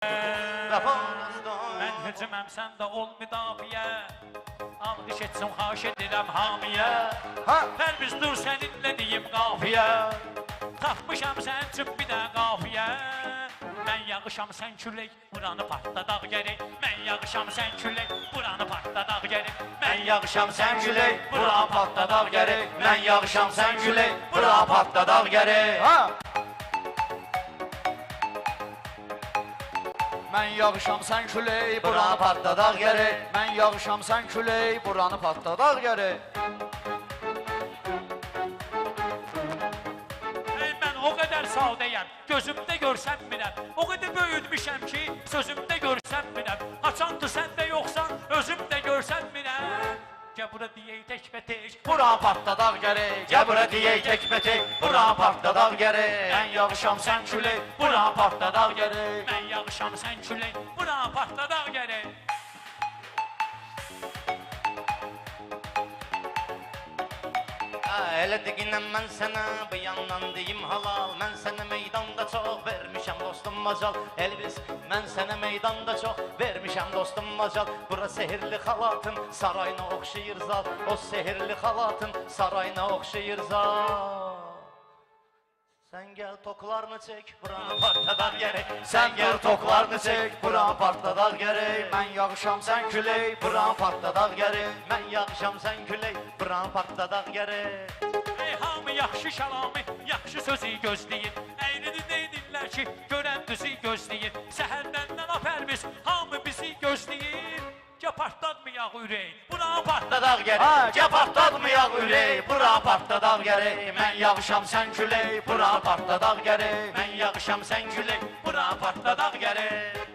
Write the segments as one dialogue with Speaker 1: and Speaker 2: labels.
Speaker 1: Mən hücuməm, sən də ol müdafiə. Alqış etsin, xaş edirəm hamiyə. Pərviz dur səninlə deyim qafiyə. Tapmışam sən üçün bir də qafiyə. Mən yağışam, sən külək, buranı partladaq gərək. Mən yağışam, sən külək, buranı partladaq gərək. Mən yağışam, sən külək, buranı partladaq gərək. Mən yağışam, sən külək, buranı partladaq gərək.
Speaker 2: Mən yağışam, sən külək, buranı partladaq gərək. Mən yağışam, sən külək, buranı partladaq gərək.
Speaker 1: Mən o qədər sadəyəm, gözümdə görsənmirəm. O qədər böyütmüşəm ki, sözümdə görsənmirəm. Haçandı sən də yoxsan, özüm də görsənmirəm. Gəl bura deyək tək-bətək,
Speaker 2: buranı partladaq gərək. Gəl bura deyək tək-bətək, buranı partladaq gərək. Mən yağışam, sən külək, buranı partladaq gərək.
Speaker 1: Mən yağışam, sən külək, buranı partladaq gərək.
Speaker 3: Elə deyinəm mən sənə, bu yandan deyim halal. Mən sənə meydanda çox vermişəm dostum macal. Elvis, mən sənə meydanda çox vermişəm dostum macal. Bura sehirli xalatın sarayına oxşayır zal. O sehirli xalatın sarayına oxşayır zal. Sən gəl toklarını çək, buranı partladaq gərək.
Speaker 2: Sən gəl toklarını çək, buranı partladaq gərək. Mən yağışam, sən külək, buranı partladaq gərək.
Speaker 3: Mən yağışam, sən külək, buranı partladaq gərək.
Speaker 1: Ey hamı yaxşı şalamı, yaxşı sözü gözləyir. Əynini deyirlər ki, görən bizi gözləyir. Səhərdən apərviz, hamı bizi gözləyir. Gəl partladmayaq ürək, buranı partladaq gərək.
Speaker 2: Gəl partladmayaq ürək, buranı partladaq gərək. Mən yağışam, sən külək, buranı partladaq gərək.
Speaker 1: Mən yağışam, sən külək, buranı partladaq gərək.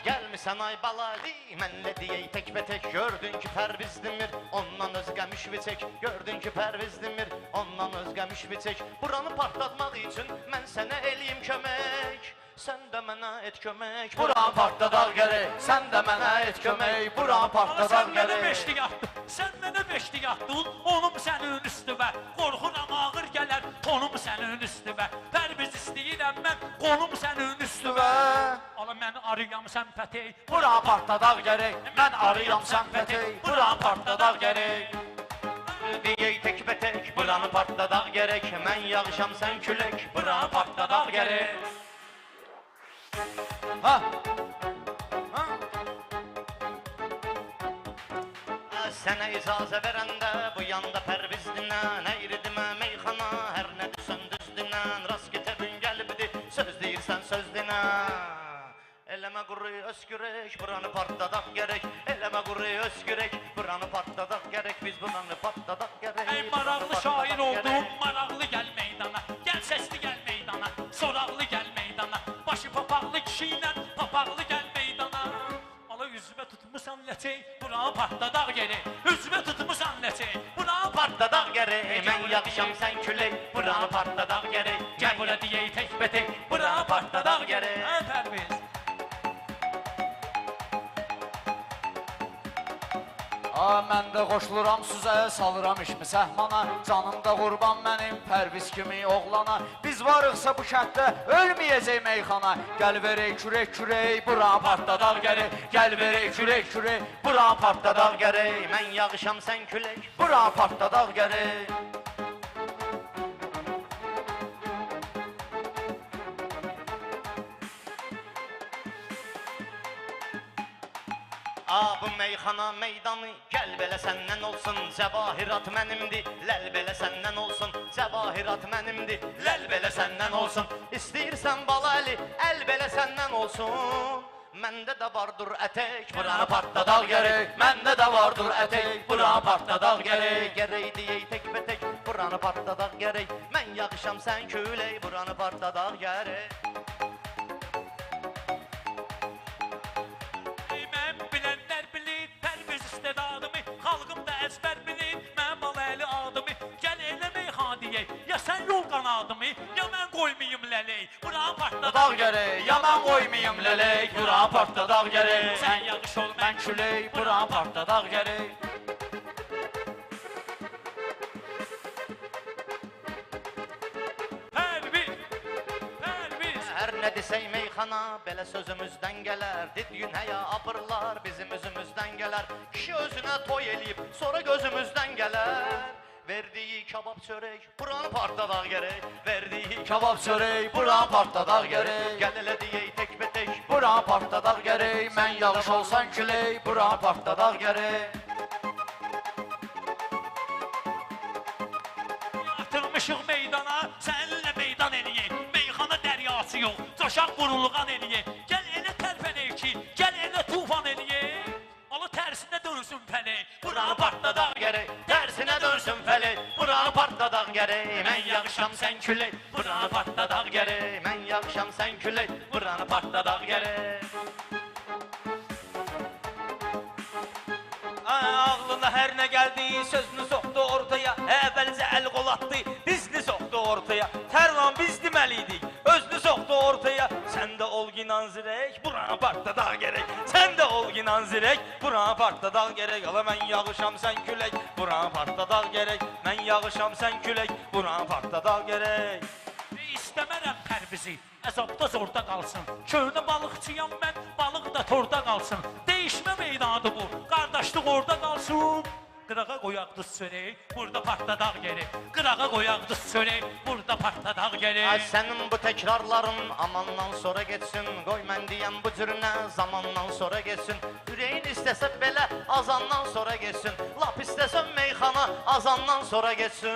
Speaker 3: Gəlmisən ay balali, mənlə deyək tək-bətək. Gördün ki Pərviz Demir, ondan özgə müşviçək. Gördün ki Pərviz Demir, ondan özgə müşviçək. Buranı partlatmaq üçün mən sənə eləyim kömək. Sən də mənə et kömək,
Speaker 2: buranı partladaq gərək. Sən də mənə et kömək, buranı partladaq gərək.
Speaker 1: Sən mənə beşlik atdın, sən mənə beşlik atdın. Onum sənin üstüvə, qorxuram ağır gələr tonum sənin üstüvə. Pərviz istəyirəm mən, qolum sənin üstüvə. Ala mən arıyam, sən pətək,
Speaker 2: buranı partladaq gərək. Mən arıyam, sən pətək, buranı partladaq gərək.
Speaker 3: Deyək tək-bətək, buranı partladaq gərək. Mən yağışam, sən külək, buranı partladaq gərək. Sənə icazə verəndə bu yanda Pərviz dinən. Əyridimə meyxana, hər nə düsən düz dinən. Rast getəbin gəlibdi, söz deyirsən söz dinən. Eləmə quru öskürək, buranı partladaq gərək. Eləmə quru öskürək, buranı partladaq gərək. Biz buranı partladaq gərək.
Speaker 1: Ey maraqlı şair oldum, maraqlı gəl meydana. Gəl səsli gəl meydana, soraqlı gəl meydana. Başı papaqlı kişi ilə papaqlı gəl meydana. Ala üzümə tutmusan ləçək, buranı partladaq gərək. Üzümə tutmusan ləçək, buranı partladaq gərək.
Speaker 3: Mən yağışam, sən külək, buranı partladaq gərək.
Speaker 1: Gəl bura deyək tək-bətək, buranı partladaq gərək. Pərviz.
Speaker 2: Mən də qoşuluram süzəyə, salıram işmi səhmana. Canımda qurban mənim Pərviz kimi oğlana. Biz varıqsa bu şəhətdə ölməyəcək meyxana. Gəl verək kürək kürək, buranı partladaq gərək. Gəl verək kürək kürək, buranı partladaq gərək.
Speaker 3: Mən yağışam, sən külək,
Speaker 2: buranı partladaq gərək.
Speaker 3: Bu meyxana meydanı, gəl belə səndən olsun. Cəvahirat mənimdir, ləl belə səndən olsun. Cəvahirat mənimdir, ləl belə səndən olsun. İstəyirsən balalı, əl belə səndən olsun. Məndə də vardır ətək, buranı partladaq gərək. Məndə də vardır ətək, buranı partladaq gərək. Gərək deyək tək-bətək, buranı partladaq gərək. Mən yağışam, sən külək, buranı partladaq gərək.
Speaker 1: Xalqım da əzbər bilir, mən balalı adımı. Gəl elə meyxaniyək, ya sən yol qanadımı, ya mən qoymayım lələk. Buranı partladaq
Speaker 2: Dağ gərək, ya mən qoymayım lələk. Buranı partladaq gərək.
Speaker 1: Sən yağış ol,
Speaker 2: Mən külək, buranı partladaq gərək.
Speaker 1: Pərviz.
Speaker 3: Hər nə desək meyxana, belə sözümüzdən gələr. Didgün həya abırlar, bizim üzümüzdən gələr. Kişi özünə toy eləyib, sonra gözümüzdən gələr. Verdiyi kabab çörək, buranı partladaq gərək. Verdiyi
Speaker 2: Kabab çörək, buranı partladaq gərək.
Speaker 3: gəl elə deyək tək-bətək.
Speaker 2: Buranı partladaq gərək. Mən yağış olsan külək, buranı partladaq gərək.
Speaker 1: Atılmışıq meydana, səninlə meydan eləyək. Meyxana dəryası yox, coşaq qurulğan eləyək. Gəl elə tərpənək ki, gəl elə tufan eləyək. Ola tərsinə dönsün fələk, buranı partladaq
Speaker 3: Gərək, tərsinə dönsün fələk. Buranı partladaq gərək. Mən yağışam sən külək. Buranı partladaq gərək. Mən yağışam sən külək. Buranı partladaq gərək.
Speaker 4: Ağlına hər nə gəldi, sözünü soxdu ortaya. Əvvəlcə əl qol atdı, dizini soxdu ortaya. Tərlan biz deməliydik, özünü soxdu ortaya. Sən də ol ginan zirək, buranı partladaq gərək. Sən də ol ginan zirək, buranı partladaq gərək. Ala mən yağışam sən külək, buranı partladaq gərək. Mən yağışam sən külək, buranı partladaq gərək.
Speaker 1: İstəmərəm Pərvizi, əzabda zorda qalsın. Köhnə balıqçıyam mən, balıq da torda qalsın. Değişmə meydanı bu, qardaşlıq orada qalsın. Qırağa qoyaq dız çörək, burada partladaq gərək. Qırağa qoyaq dız çörək, burada partladaq
Speaker 3: Ay
Speaker 1: gərək.
Speaker 3: sənin bu təkrarların amandan sonra geçsin. Qoy mən deyəm bu cürünə zamandan sonra geçsin. Ürəyin istəsə belə azandan sonra geçsin. Lap istəsən meyxana azandan sonra geçsin.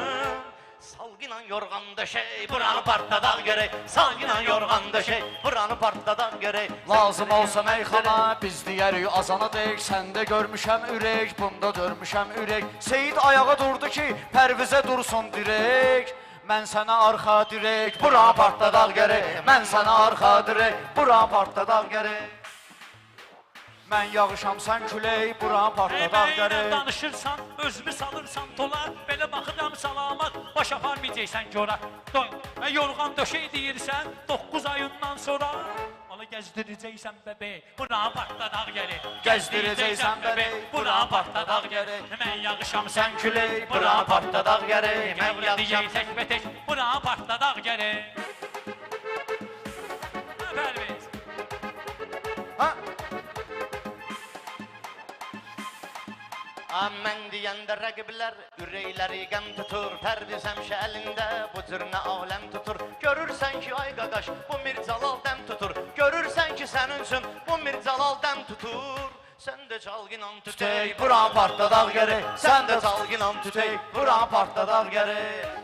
Speaker 3: Salgınan yorğan döşək, buranı partladaq gərək. Salgınan yorğan döşək, buranı partladaq gərək.
Speaker 2: Lazım olsa meyxana, biz deyərik azana dek. Səndə görmüşəm ürək, bunda dörmüşəm ürək. Seyid ayağa durdu ki, Pərvizə dursun dirək. Mən sənə arxa dirək, buranı partladaq gərək. Mən sənə arxa dirək, buranı partladaq gərək. Mən yağışam sən külək, buranı partladaq
Speaker 1: Əməylə
Speaker 2: gərək.
Speaker 1: danışırsan, özümü salırsan tola. Belə baxıram salamat, baş aparmayacaqsan gora. Yorğan döşək deyirsən, 9 ayından sonra. Onu gəzdirəcəksən bəbək, buranı partladaq gərək.
Speaker 2: Gəzdirəcəksən bəbək, buranı partladaq gərək.
Speaker 1: Mən yağışam
Speaker 2: Sən külək, buranı partladaq gərək. Mən
Speaker 1: deyək tək-bətək, buranı partladaq gərək. Pərviz.
Speaker 2: Ha?
Speaker 3: Mən deyəndə rəqiblər ürəkləri qəm tutur. Pərviz həmişə əlində bu cürünə aləm tutur. Görürsən ki ay qaqaş bu Mircəlal dəm tutur. Görürsən ki sənin üçün bu Mircəlal dəm tutur. Sən də çalğınan tütək,
Speaker 2: Buranı partladaq gərək.
Speaker 3: sən də çalğınan tütək.
Speaker 2: Buranı partladaq gərək.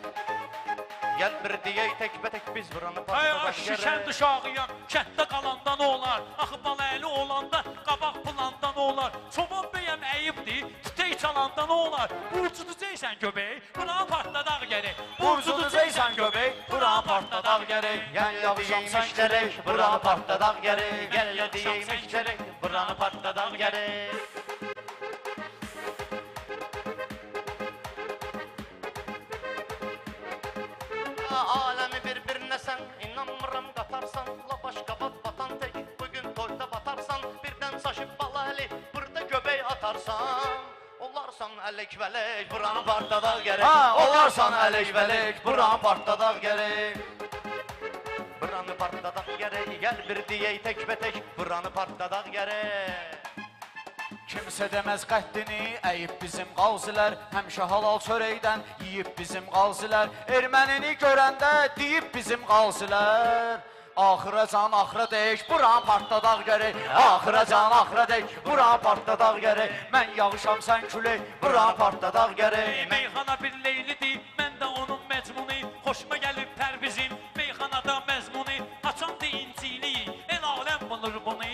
Speaker 3: Gəl bir deyək tək-bətək biz buranı
Speaker 1: Ay
Speaker 3: partladaq
Speaker 1: aşı kənd uşağıyam, kənddə qalanda nə olar? Axı balaylı olanda, qabaq planda nə olar? Çoban bəyəm əyibdir, tütək çalanda nə olar? Burcudacaqsən göbək, buranı partladaq gərək.
Speaker 2: Burcudacaqsan göbək, buranı partladaq gərək.
Speaker 3: Gəl yağışam sən gərək, buranı partladaq gərək. Gəl deyək müştərək, buranı partladaq gərək. Aləmi bir-birinə sən inanmıram qatarsan. La başqa batan tək, bugün toyda batarsan. Birdən saçıb bala əli, burada göbək atarsan. Olarsan ələk-vələk, buranı partladaq gərək.
Speaker 2: Olarsan ələk-vələk, buranı partladaq gərək.
Speaker 3: Buranı partladaq gərək, gəl bir deyək tək-bətək. Buranı partladaq gərək.
Speaker 2: Kimsə deməz qəddini, əyib bizim qazilər. Həmişə halal çörəkdən yiyib bizim qazilər. Ermənini görəndə deyib bizim qazilər. Axıra can axıra dək, buranı partladaq gərək. Axıra can axıra dək, buranı partladaq gərək. Mən yağışam sən külək, buranı partladaq gərək.
Speaker 1: Meyxana bir leylidir, mən də onun məcmunu. Xoşuma gəlib Pərvizin, meyxanada məzmunu. Açan deyinciliyi, el aləm bulur bunu.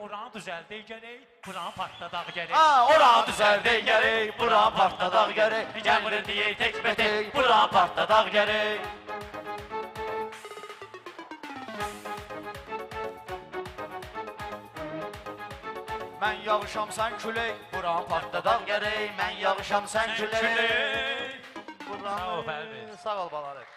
Speaker 1: Oranı düzəldək gərək, buranı partladaq gərək.
Speaker 2: Oranı düzəldək gərək, buranı partladaq gərək.
Speaker 1: Gəl deyək tək-bətək,
Speaker 2: buranı partladaq gərək. Mən yağışam sən külək, buranı partladaq gərək. Mən yağışam sən külək.
Speaker 1: Sağ ol, Pərviz.
Speaker 3: Sağ ol balarıq.